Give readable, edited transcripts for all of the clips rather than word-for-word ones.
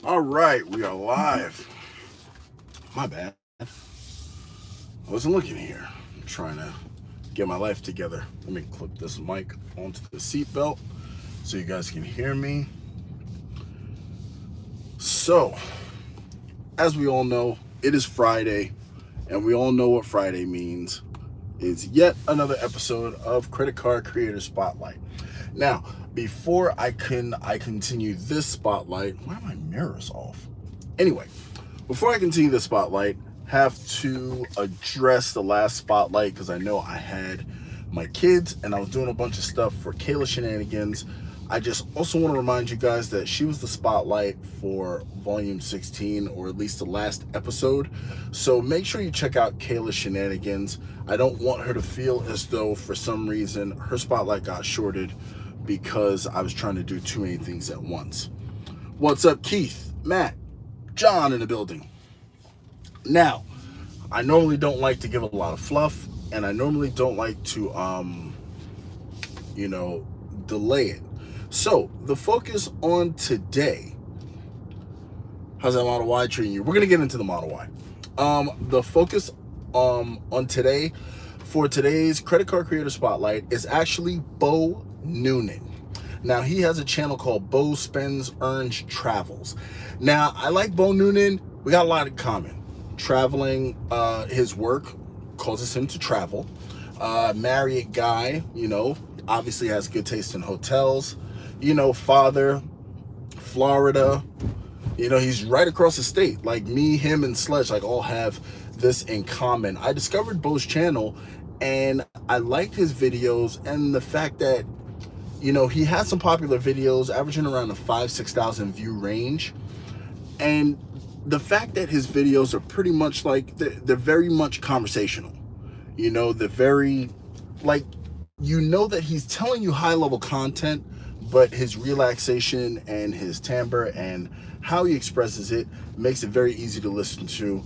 All right, we are live. My bad. I wasn't looking here. I'm trying to get my life together. Let me clip this mic onto the seatbelt so you guys can hear me. So, as we all know, it is Friday, and we all know what Friday means. It's yet another episode of Credit Card Creator Spotlight. Now, before I continue this spotlight, why are my mirrors off? Anyway, before I continue the spotlight, have to address the last spotlight because I know I had my kids and I was doing a bunch of stuff for Kayla Shenanigans. I just also want to remind you guys that she was the spotlight for volume 16, or at least the last episode. So make sure you check out Kayla Shenanigans. I don't want her to feel as though for some reason her spotlight got shorted because I was trying to do too many things at once. What's up, Keith, Matt, John in the building? Now, I normally don't like to give a lot of fluff, and I normally don't like to, delay it. So, the focus on today, how's that Model Y treating you? We're going to get into the Model Y. The focus on today, for today's Credit Card Creator Spotlight, is actually Beau Noonan. Now, he has a channel called Beau Spends, Earns, Travels. Now, I like Beau Noonan. We got a lot in common. Traveling, his work causes him to travel. Married guy, obviously has good taste in hotels. Father, Florida. He's right across the state. Like me, him, and Sledge, all have this in common. I discovered Beau's channel, and I liked his videos, and the fact that he has some popular videos averaging around a 5,000-6,000 view range. And the fact that his videos are pretty much they're very much conversational. They're very, that he's telling you high level content, but his relaxation and his timbre and how he expresses it makes it very easy to listen to.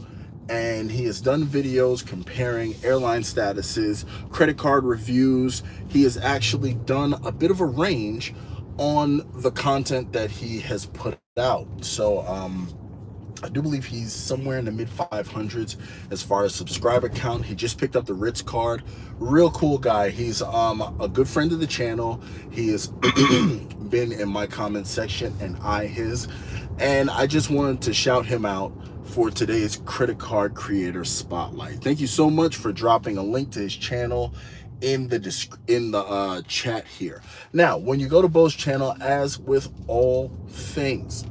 And he has done videos comparing airline statuses, credit card reviews. He has actually done a bit of a range on the content that he has put out. So I do believe he's somewhere in the mid 500s as far as subscriber count. He just picked up the Ritz card. Real cool guy. He's a good friend of the channel. He has been in my comment section and his. And I just wanted to shout him out for today's Credit Card Creator Spotlight. Thank you so much for dropping a link to his channel in the chat here. Now, when you go to Beau's channel, as with all things,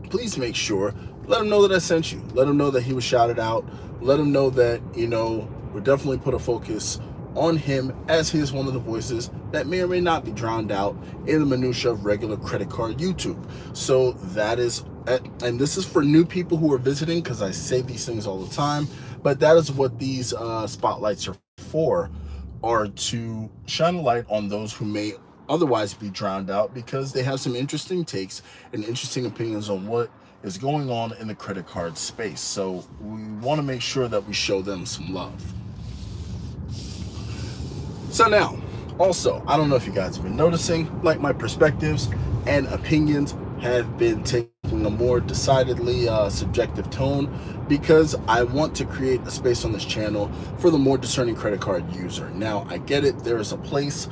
please make sure, let him know that I sent you. Let him know that he was shouted out. Let him know that, we're definitely put a focus on him, as he is one of the voices that may or may not be drowned out in the minutia of regular credit card YouTube. So that is, and this is for new people who are visiting, because I say these things all the time, but that is what these spotlights are for, are to shine a light on those who may otherwise be drowned out, because they have some interesting takes and interesting opinions on what is going on in the credit card space. So we want to make sure that we show them some love. So now, also, I don't know if you guys have been noticing, my perspectives and opinions have been taking a more decidedly subjective tone, because I want to create a space on this channel for the more discerning credit card user. Now, I get it. There is a place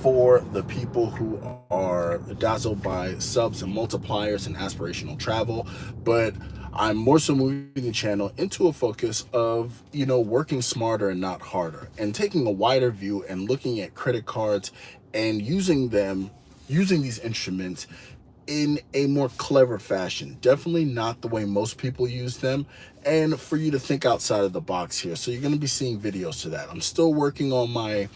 for the people who are dazzled by subs and multipliers and aspirational travel, but I'm more so moving the channel into a focus of, working smarter and not harder, and taking a wider view and looking at credit cards and using these instruments in a more clever fashion. Definitely not the way most people use them, and for you to think outside of the box here. So you're going to be seeing videos to that. I'm still working on my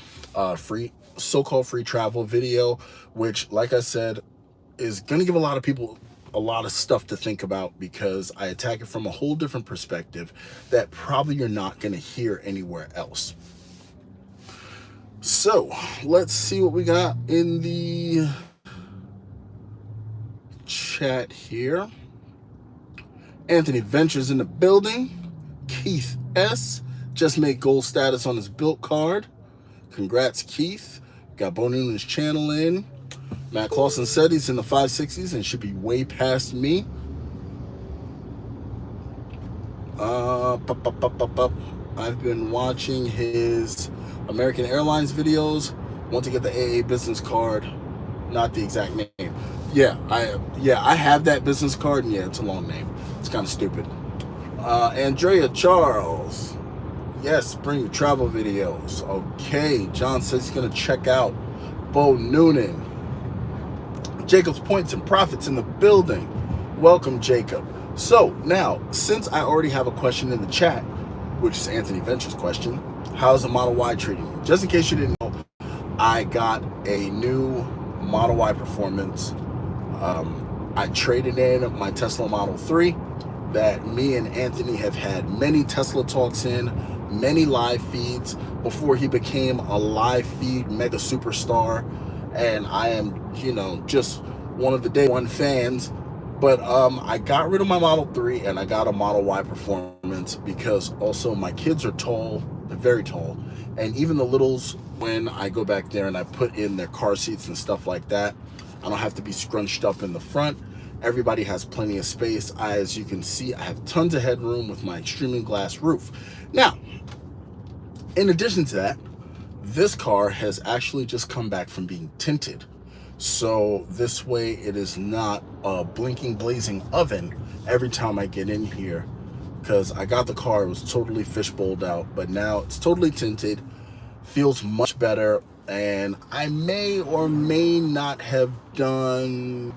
so-called free travel video, which, like I said, is going to give a lot of people a lot of stuff to think about, because I attack it from a whole different perspective that probably you're not going to hear anywhere else. So let's see what we got in the chat here. Anthony Ventures in the building. Keith S. just made gold status on his built card. Congrats, Keith. Got Beau Noonan's channel in. Matt Clausen said he's in the 560s and should be way past me. I've been watching his American Airlines videos. Want to get the AA business card, not the exact name. I have that business card, and yeah, it's a long name. It's kind of stupid. Andrea Charles, yes, bring your travel videos. Okay, John says he's gonna check out Beau Noonan. Jacob's Points and Profits in the building. Welcome, Jacob. So now, since I already have a question in the chat, which is Anthony Venture's question, how's the Model Y treating you? Just in case you didn't know, I got a new Model Y Performance. I traded in my Tesla Model 3 that me and Anthony have had many Tesla talks in, many live feeds before he became a live feed mega superstar. And I am, just one of the day one fans. But I got rid of my Model 3 and I got a Model Y Performance because also my kids are tall, they're very tall. And even the littles, when I go back there and I put in their car seats and stuff like that, I don't have to be scrunched up in the front. Everybody has plenty of space. As you can see, I have tons of headroom with my extremely glass roof. Now, in addition to that, this car has actually just come back from being tinted. So this way it is not a blinking, blazing oven every time I get in here. Because I got the car, it was totally fishbowled out, but now it's totally tinted, feels much better, and I may or may not have done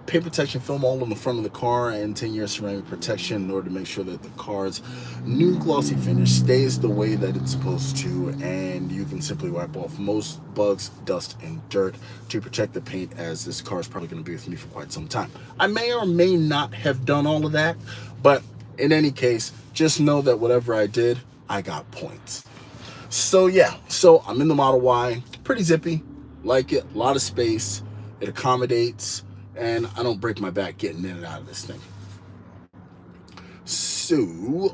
paint protection film all on the front of the car and 10-year ceramic protection in order to make sure that the car's new glossy finish stays the way that it's supposed to, and you can simply wipe off most bugs, dust, and dirt to protect the paint, as this car is probably going to be with me for quite some time. I may or may not have done all of that, but in any case, just know that whatever I did, I got points. So yeah, so I'm in the Model Y, pretty zippy, like it, a lot of space, it accommodates, and I don't break my back getting in and out of this thing. So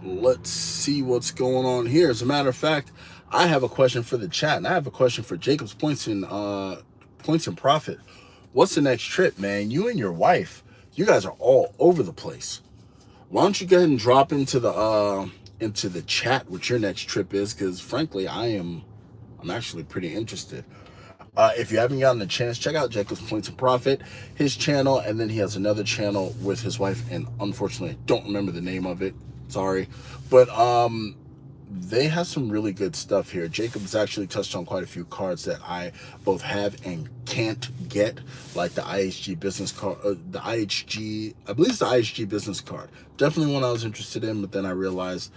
let's see what's going on here. As a matter of fact, I have a question for the chat, and I have a question for Jacob's Points and Profit. What's the next trip, man? You and your wife, you guys are all over the place. Why don't you go ahead and drop into the chat what your next trip is? Because frankly, I'm actually pretty interested. If you haven't gotten a chance, check out Jacob's Points and Profit, his channel, and then he has another channel with his wife, and unfortunately, I don't remember the name of it. Sorry. But they have some really good stuff here. Jacob's actually touched on quite a few cards that I both have and can't get, like the IHG business card, I believe it's the IHG business card. Definitely one I was interested in, but then I realized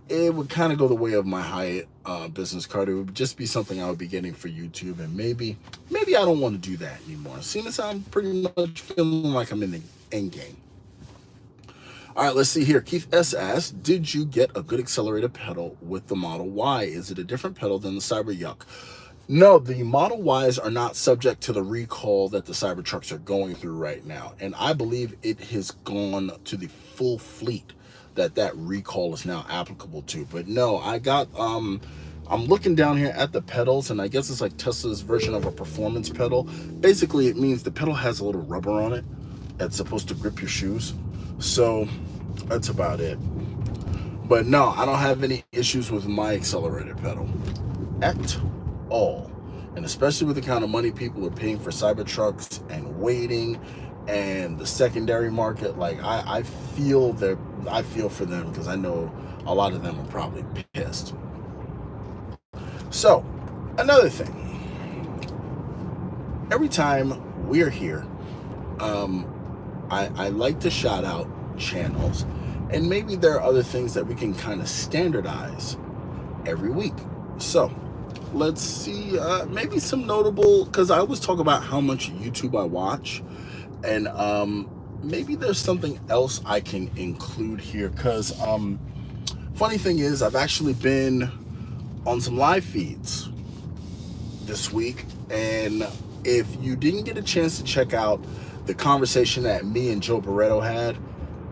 it would kind of go the way of my Hyatt business card. It would just be something I would be getting for YouTube, and maybe I don't want to do that anymore. Seeing as I'm pretty much feeling like I'm in the end game. All right, let's see here. Keith S. asks, did you get a good accelerator pedal with the Model Y? Is it a different pedal than the Cyber Yuck? No, the Model Ys are not subject to the recall that the Cybertrucks are going through right now, and I believe it has gone to the full fleet that recall is now applicable to. But no, I got I'm looking down here at the pedals, and I guess it's like Tesla's version of a performance pedal. Basically, it means the pedal has a little rubber on it that's supposed to grip your shoes. So that's about it. But no, I don't have any issues with my accelerator pedal at all. And especially with the kind of money people are paying for Cybertrucks and waiting and the secondary market, like I feel for them, because I know a lot of them are probably pissed. So another thing, every time we're here, I like to shout out channels, and maybe there are other things that we can kind of standardize every week. So let's see, maybe some notable, because I always talk about how much YouTube I watch, and maybe there's something else I can include here, because funny thing is, I've actually been on some live feeds this week, and if you didn't get a chance to check out the conversation that me and Joe Barretto had,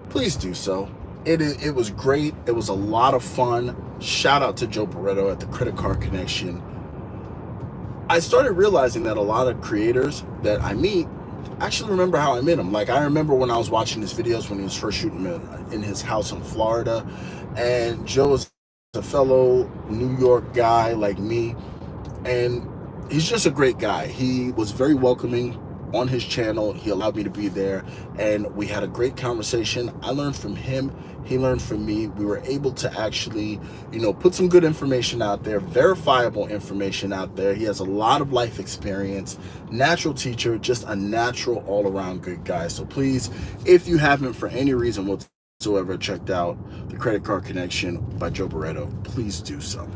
please do so. It was great. It was a lot of fun. Shout out to Joe Barretto at the Credit Card Connection. I started realizing that a lot of creators that I meet actually remember how I met him. Like, I remember when I was watching his videos when he was first shooting in his house in Florida, and Joe is a fellow New York guy like me, and he's just a great guy. He was very welcoming on his channel. He allowed me to be there, and we had a great conversation. I learned from him, he learned from me. We were able to actually, put some good information out there, verifiable information out there. He has a lot of life experience, natural teacher, just a natural all-around good guy. So please, if you haven't for any reason whatsoever checked out The Credit Card Connection by Joe Barreto, please do so.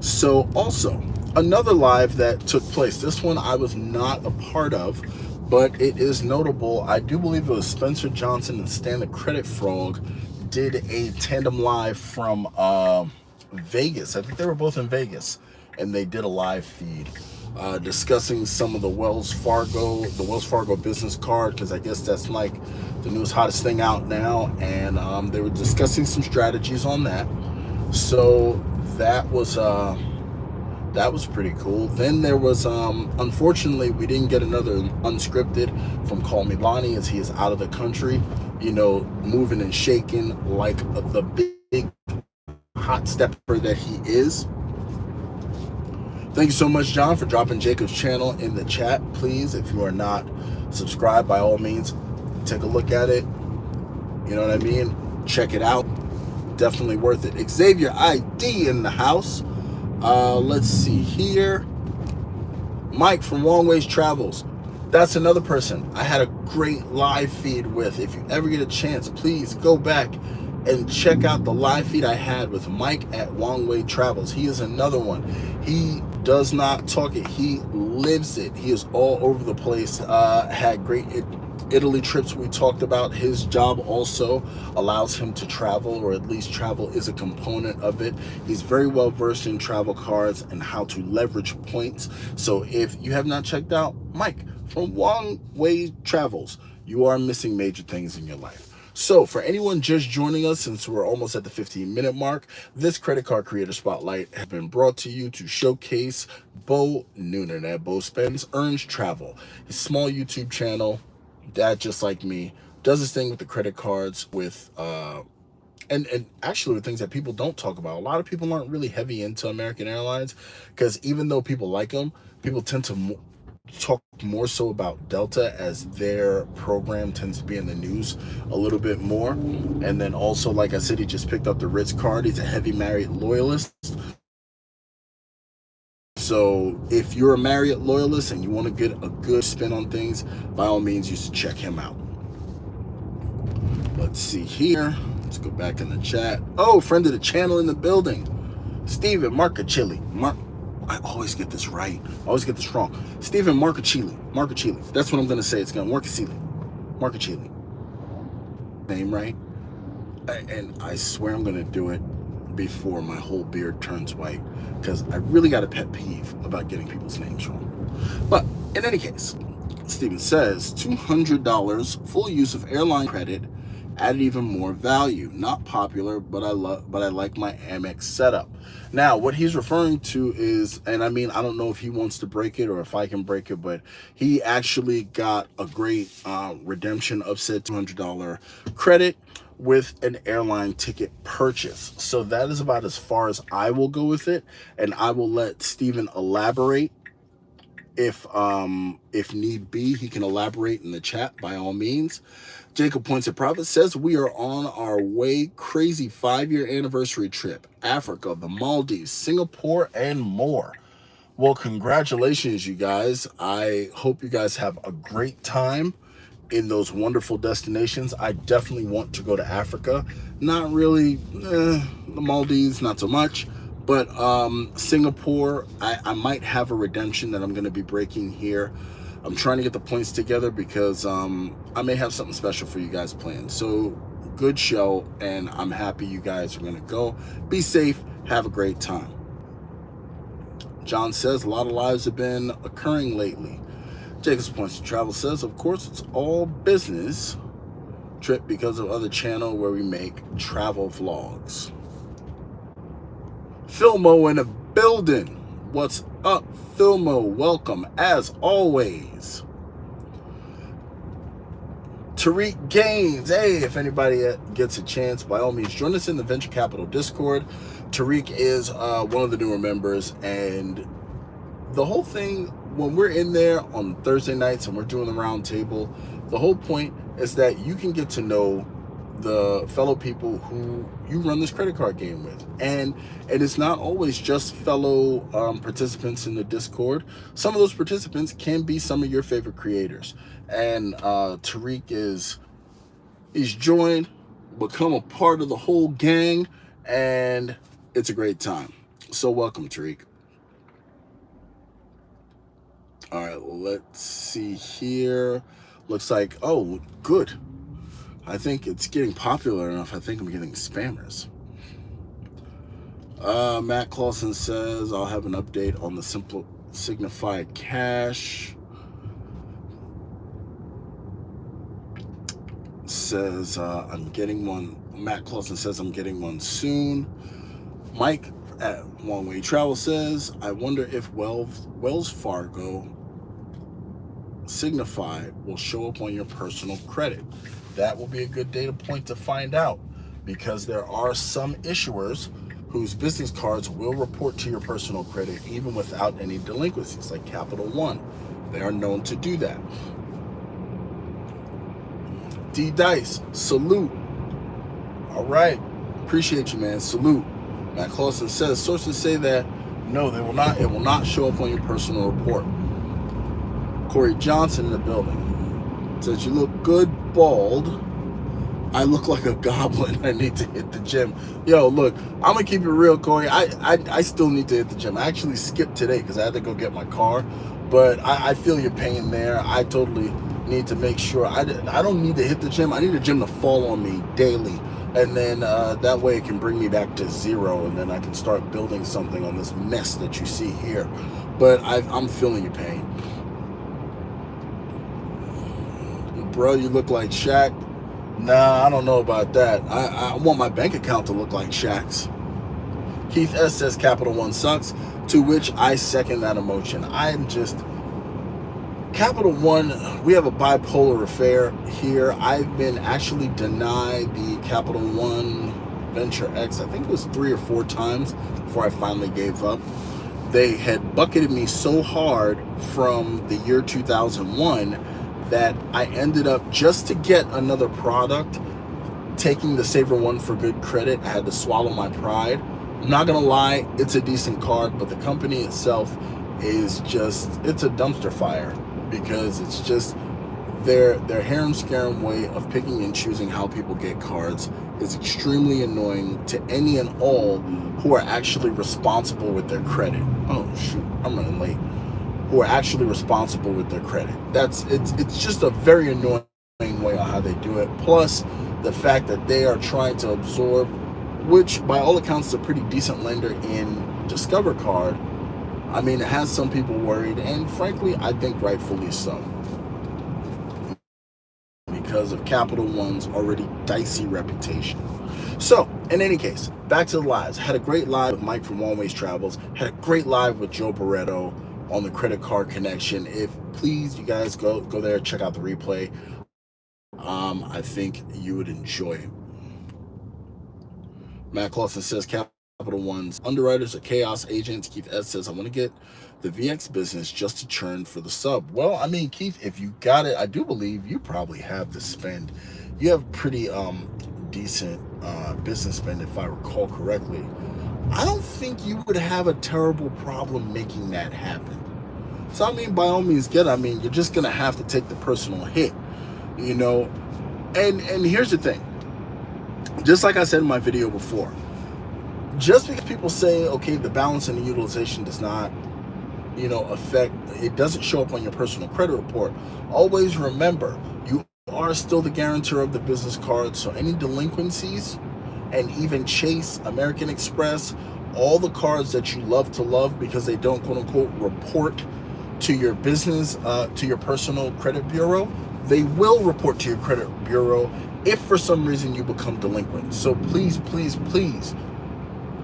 So also, another live that took place, this one I was not a part of, but it is notable. I do believe it was Spencer Johnson and Stan the Credit Frog did a tandem live from Vegas. I think they were both in Vegas, and they did a live feed discussing some of the Wells Fargo business card, because I guess that's like the newest hottest thing out now, and they were discussing some strategies on that. So that was pretty cool. Then there was unfortunately we didn't get another unscripted from Call Me Lonnie, as he is out of the country, moving and shaking like the big hot stepper that he is. Thank you so much, John, for dropping Jacob's channel in the chat. Please, if you are not subscribed, by all means, take a look at it. You know what I mean? Check it out. Definitely worth it. Xavier ID in the house. Let's see here. Mike from Long Ways Travels. That's another person I had a great live feed with. If you ever get a chance, please go back and check out the live feed I had with Mike at Long Way Travels. He is another one. He does not talk it. He lives it. He is all over the place. Had great Italy trips we talked about. His job also allows him to travel, or at least travel is a component of it. He's very well versed in travel cards and how to leverage points. So if you have not checked out Mike from Long Way Travels, you are missing major things in your life. So for anyone just joining us, since we're almost at the 15-minute mark, this Credit Card Creator Spotlight has been brought to you to showcase Beau Noonan at Beau Spends Earns Travel. His small YouTube channel, dad just like me, does this thing with the credit cards with and actually the things that people don't talk about. A lot of people aren't really heavy into American Airlines, because even though people like them, people tend to talk more so about Delta, as their program tends to be in the news a little bit more. And then also, like I said, he just picked up the Ritz card. He's a heavy Marriott loyalist. So if you're a Marriott loyalist and you want to get a good spin on things, by all means, you should check him out. Let's see here. Let's go back in the chat. Oh, friend of the channel in the building. Steven Marcachilli. I always get this right. I always get this wrong. Steven Marcachilli. That's what I'm going to say. It's going to Marcachilli. Name right. And I swear I'm going to do it before my whole beard turns white, because I really got a pet peeve about getting people's names wrong. But in any case, Steven says $200 full use of airline credit added even more value. Not popular, but I like my Amex setup. Now, what he's referring to is, and I mean, I don't know if he wants to break it or if I can break it, but he actually got a great redemption of said $200 credit with an airline ticket purchase. So that is about as far as I will go with it, and I will let Steven elaborate. If need be, he can elaborate in the chat, by all means. Jacob Points at Profit says we are on our way. Crazy 5-year anniversary trip. Africa, the Maldives, Singapore, and more. Well, congratulations, you guys. I hope you guys have a great time in those wonderful destinations. I definitely want to go to Africa. Not really, the Maldives, not so much. But Singapore, I might have a redemption that I'm going to be breaking here. I'm trying to get the points together because I may have something special for you guys planned. So good show, and I'm happy you guys are going to go. Be safe. Have a great time. John says a lot of lives have been occurring lately. Jacob's Points to Travel says, of course, it's all business trip because of other channel where we make travel vlogs. Filmo in the building. What's up, Filmo? Welcome as always. Tariq Gaines. Hey, if anybody gets a chance, by all means, join us in the Venture Capital Discord. Tariq is one of the newer members, and the whole thing, when we're in there on Thursday nights and we're doing the round table, the whole point is that you can get to know the fellow people who you run this credit card game with. And it's not always just fellow participants in the Discord. Some of those participants can be some of your favorite creators. And Tariq he's joined, become a part of the whole gang, and it's a great time. So welcome, Tariq. All right, let's see here. Looks like, oh, good. I think it's getting popular enough. I think I'm getting spammers. Matt Clausen says, I'll have an update on the simple signified cash. Says, I'm getting one. Matt Clausen says, I'm getting one soon. Mike at Long Way Travel says, I wonder if Wells Fargo Signify will show up on your personal credit. That will be a good data point to find out, because there are some issuers whose business cards will report to your personal credit even without any delinquencies, like Capital One. They are known to do that. D Dice, salute. All right, appreciate you, man. Salute. Matt Clausen says, sources say that no, they will not. It will not show up on your personal report. Corey Johnson in the building says, you look good bald. I look like a goblin. I need to hit the gym. Yo, look, I'm gonna keep it real, Corey. I still need to hit the gym. I actually skipped today because I had to go get my car, but I feel your pain there. I totally need to make sure. I don't need to hit the gym. I need the gym to fall on me daily, and then that way it can bring me back to zero, and then I can start building something on this mess that you see here. But I'm feeling your pain. Bro, you look like Shaq. Nah, I don't know about that. I want my bank account to look like Shaq's. Keith S. says Capital One sucks, to which I second that emotion. Capital One, we have a bipolar affair here. I've been actually denied the Capital One Venture X, I think it was 3 or 4 times before I finally gave up. They had bucketed me so hard from the year 2001 that I ended up, just to get another product, taking the Saver One for Good credit. I had to swallow my pride. I'm not gonna lie, it's a decent card, but the company itself is just, it's a dumpster fire, because it's just their harem scarum way of picking and choosing how people get cards is extremely annoying to any and all who are actually responsible with their credit. Oh shoot, I'm running late. Who are actually responsible with their credit. It's just a very annoying way on how they do it. Plus the fact that they are trying to absorb, which by all accounts is a pretty decent lender in Discover Card. I mean, it has some people worried, and frankly, I think rightfully so, because of Capital One's already dicey reputation. So, in any case, back to the lives. Had a great live with Mike from Long Ways Travels. Had a great live with Joe Barretto on the Credit Card Connection. If please, you guys go there, check out the replay. I think you would enjoy it. Matt Clausen says Capital One's underwriters are chaos agents. Keith S says, I want to get the VX business just to churn for the sub. Well, I mean, Keith, if you got it, I do believe you probably have the spend. You have pretty decent business spend, if I recall correctly. I don't think you would have a terrible problem making that happen. So, I mean, by all means, you're just going to have to take the personal hit, you know. And here's the thing. Just like I said in my video before, just because people say, okay, the balance and the utilization does not, affect, it doesn't show up on your personal credit report, always remember, you are still the guarantor of the business card. So any delinquencies, and even Chase, American Express, all the cards that you love to love because they don't, quote unquote, report to your business, to your personal credit bureau, they will report to your credit bureau if for some reason you become delinquent. So please, please, please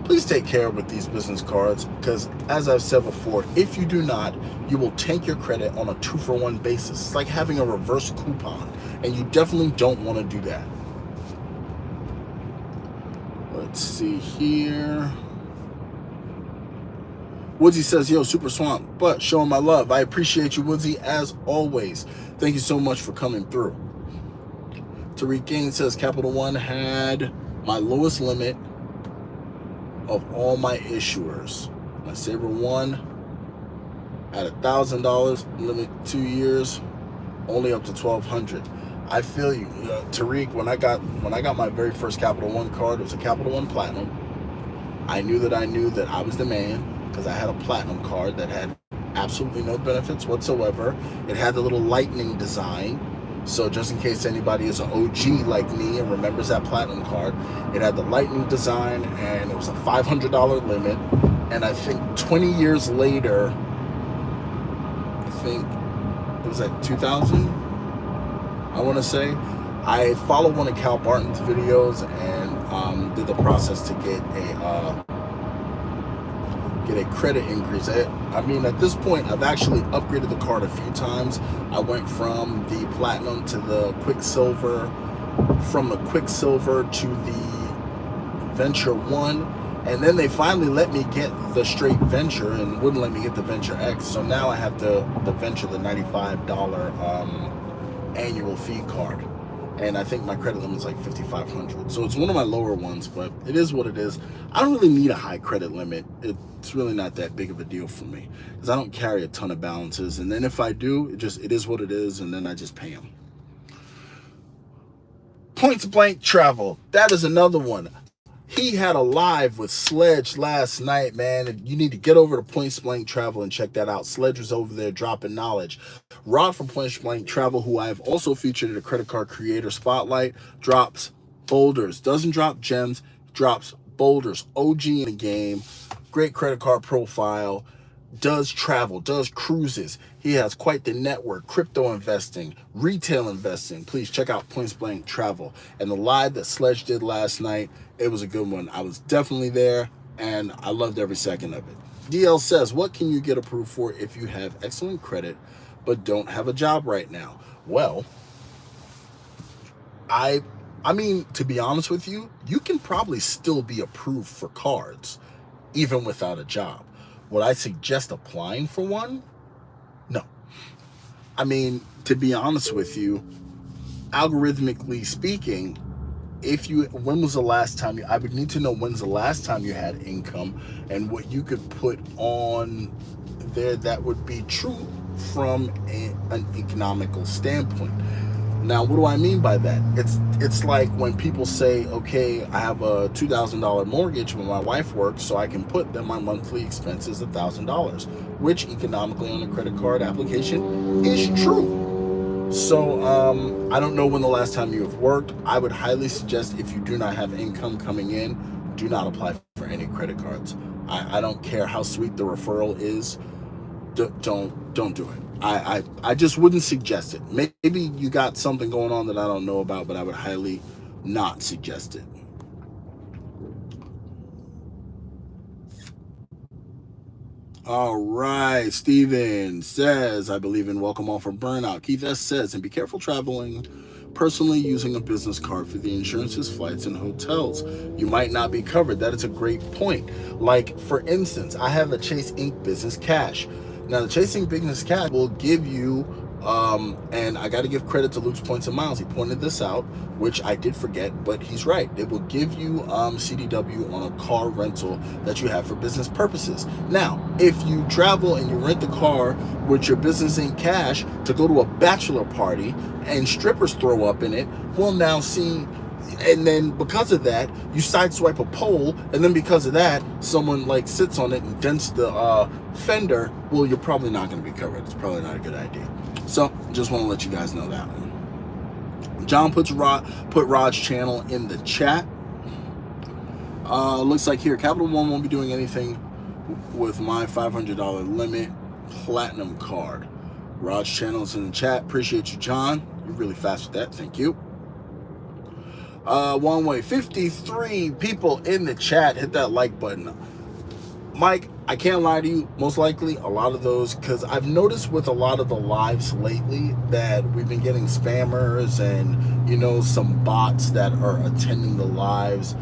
Please take care with these business cards, because as I've said before, if you do not, you will tank your credit on a 2-for-1 basis. It's like having a reverse coupon, and you definitely don't want to do that. Let's see here. Woodsy says, yo, Super Swamp, but showing my love. I appreciate you, Woodsy, as always. Thank you so much for coming through. Tariq Gaines says, Capital One had my lowest limit of all my issuers. My Sabre One at $1,000, limit 2 years, only up to $1,200. I feel you, Tariq. When I got my very first Capital One card, it was a Capital One Platinum. I knew that I was the man, because I had a Platinum card that had absolutely no benefits whatsoever. It had the little lightning design. So just in case anybody is an OG like me and remembers that Platinum card, it had the lightning design, and it was a $500 limit. And I think 20 years later, I think it was at 2000, I want to say, I followed one of Cal Barton's videos and did the process to get a credit increase. I mean, at this point, I've actually upgraded the card a few times. I went from the Platinum to the Quicksilver, from the Quicksilver to the Venture 1, and then they finally let me get the straight Venture and wouldn't let me get the Venture X. So now I have the Venture, the $95 annual fee card. And I think my credit limit is like $5,500. So it's one of my lower ones, but it is what it is. I don't really need a high credit limit. It's really not that big of a deal for me, because I don't carry a ton of balances. And then if I do, it is what it is, and then I just pay them. Points Blank Travel. That is another one. He had a live with Sledge last night, man. And you need to get over to Points Blank Travel and check that out. Sledge was over there dropping knowledge. Rod from Points Blank Travel, who I have also featured in a credit card creator spotlight, drops boulders. Doesn't drop gems, drops boulders. OG in the game. Great credit card profile. Does travel, does cruises. He has quite the network. Crypto investing, retail investing. Please check out Points Blank Travel. And the live that Sledge did last night, it was a good one. I was definitely there, and I loved every second of it. DL says, what can you get approved for if you have excellent credit but don't have a job right now? Well, I mean, to be honest with you, you can probably still be approved for cards even without a job. Would I suggest applying for one? No. I mean, to be honest with you, algorithmically speaking, when was the last time I would need to know when's the last time you had income and what you could put on there that would be true from an economical standpoint. Now, what do I mean by that? It's like when people say, okay, I have a $2,000 mortgage when my wife works, so I can put that my monthly expense is $1,000, which economically on a credit card application is true. So I don't know when the last time you have worked. I would highly suggest, if you do not have income coming in, do not apply for any credit cards. I don't care how sweet the referral is. Don't do it. I just wouldn't suggest it. Maybe you got something going on that I don't know about, but I would highly not suggest it. All right, Steven says, I believe in welcome all from burnout. Keith S says, and be careful traveling personally using a business card for the insurances, flights, and hotels. You might not be covered. That is a great point. Like, for instance, I have a Chase Inc. Business Cash. Now, the Chase Inc. Business Cash will give you, and I got to give credit to Luke's Points and Miles. He pointed this out, which I did forget, but he's right. It will give you CDW on a car rental that you have for business purposes. Now, if you travel and you rent the car with your Business Inc. Cash to go to a bachelor party and strippers throw up in it, we'll now see. And then because of that, you sideswipe a pole, and then because of that, someone like sits on it and dents the fender. Well, you're probably not going to be covered. It's probably not a good idea. So just want to let you guys know that one. John put Rod's channel in the chat. Looks like here, Capital One won't be doing anything with my $500 limit platinum card. Rod's channel is in the chat. Appreciate you, John. You're really fast with that. Thank you. One way, 53 people in the chat. Hit that like button. Mike, I can't lie to you, most likely a lot of those, because I've noticed with a lot of the lives lately that we've been getting spammers and, you know, some bots that are attending the lives,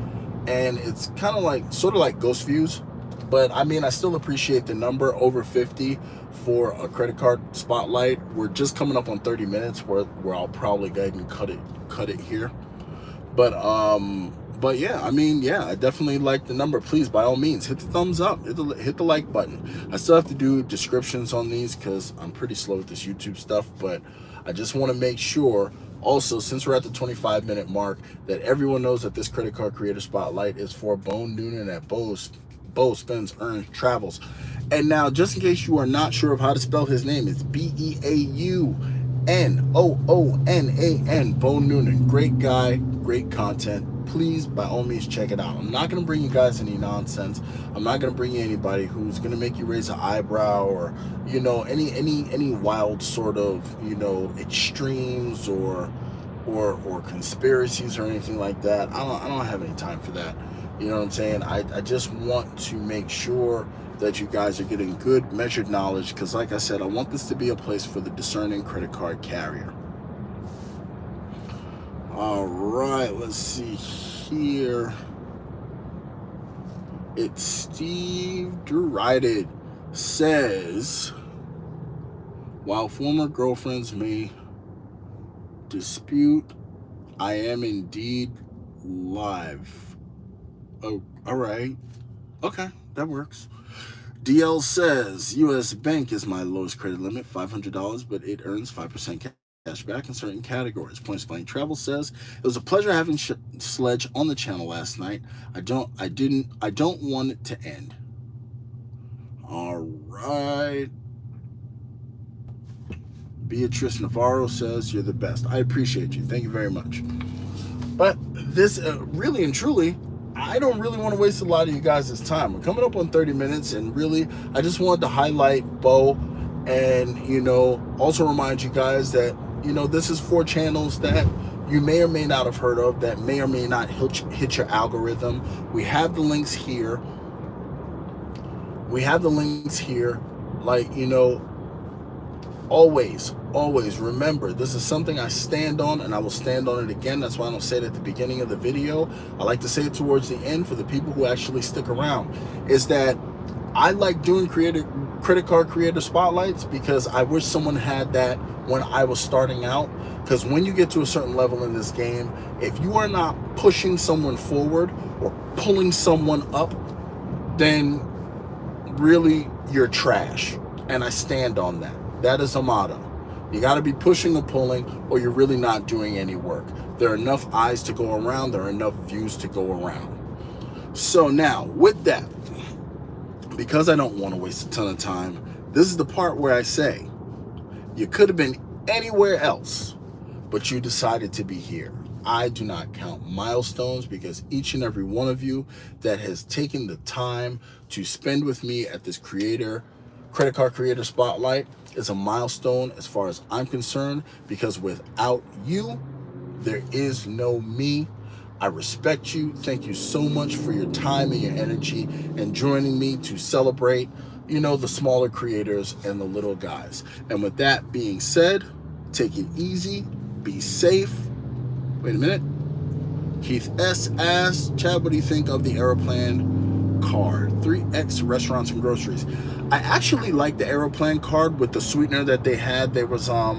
and it's kind of like, sort of like ghost views. But I mean, I still appreciate the number, over 50 for a credit card spotlight. We're just coming up on 30 minutes where I'll probably go ahead and cut it here. But yeah, I mean, yeah, I definitely like the number. Please, by all means, hit the thumbs up, hit the like button. I still have to do descriptions on these because I'm pretty slow with this YouTube stuff, but I just want to make sure also, since we're at the 25-minute mark, that everyone knows that this credit card creator spotlight is for Beau Noonan at Beau Spends, Earns, Travels. And now, just in case you are not sure of how to spell his name, it's Beaunoonan. Beau Noonan. Great guy, great content. Please, by all means, check it out. I'm not going to bring you guys any nonsense. I'm not going to bring you anybody who's going to make you raise an eyebrow or, you know, any wild sort of, you know, extremes or conspiracies or anything like that. I don't have any time for that. You know what I'm saying? I just want to make sure that you guys are getting good measured knowledge, because like I said, I want this to be a place for the discerning credit card carrier. All right, let's see here. It's Steve Derided says, while former girlfriends may dispute, I am indeed live. Oh, all right. Okay, that works. DL says, U.S. Bank is my lowest credit limit, $500, but it earns 5% cash back in certain categories. Points Blank Travel says, it was a pleasure having Sledge on the channel last night. I don't want it to end. All right. Beatrice Navarro says, you're the best. I appreciate you. Thank you very much. But this, really and truly, I don't really want to waste a lot of you guys' time. We're coming up on 30 minutes, and really, I just wanted to highlight Beau and, you know, also remind you guys that, you know, this is 4 channels that you may or may not have heard of, that may or may not hit your algorithm. We have the links here. Like, you know, always remember, this is something I stand on, and I will stand on it again. That's why I don't say it at the beginning of the video. I like to say it towards the end for the people who actually stick around, is that I like doing credit card creator spotlights because I wish someone had that when I was starting out. Because when you get to a certain level in this game, if you are not pushing someone forward or pulling someone up, then really you're trash. And I stand on that. That is a motto. You got to be pushing or pulling, or you're really not doing any work. There are enough eyes to go around. There are enough views to go around. So now, with that, because I don't want to waste a ton of time, this is the part where I say, you could have been anywhere else, but you decided to be here. I do not count milestones, because each and every one of you that has taken the time to spend with me at this credit card creator spotlight is a milestone as far as I'm concerned, because without you, there is no me. I respect you. Thank you so much for your time and your energy and joining me to celebrate, you know, the smaller creators and the little guys. And with that being said, take it easy, be safe. Wait a minute. Keith S. asked, Chad, what do you think of the Aeroplan card? 3X restaurants and groceries. I actually like the Aeroplan card with the sweetener that they had. There was, what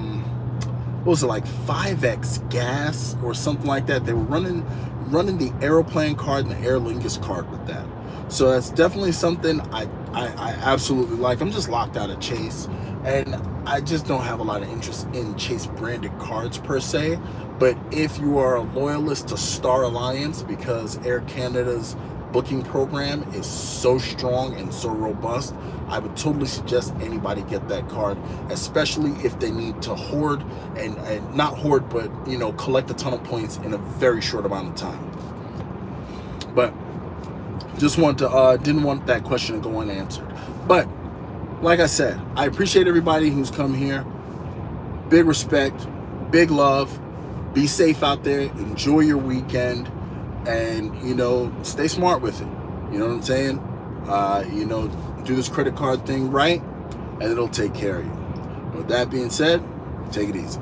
was it, like 5X gas or something like that. They were running the Aeroplan card and the Aer Lingus card with that. So that's definitely something I absolutely like. I'm just locked out of Chase, and I just don't have a lot of interest in Chase branded cards per se. But if you are a loyalist to Star Alliance, because Air Canada's booking program is so strong and so robust, I would totally suggest anybody get that card, especially if they need to hoard and not hoard, but, you know, collect a ton of points in a very short amount of time. But just want to didn't want that question to go unanswered. But like I said, I appreciate everybody who's come here. Big respect, big love. Be safe out there. Enjoy your weekend. And, you know, stay smart with it. You know what I'm saying? You know, do this credit card thing right, and it'll take care of you. With that being said, take it easy.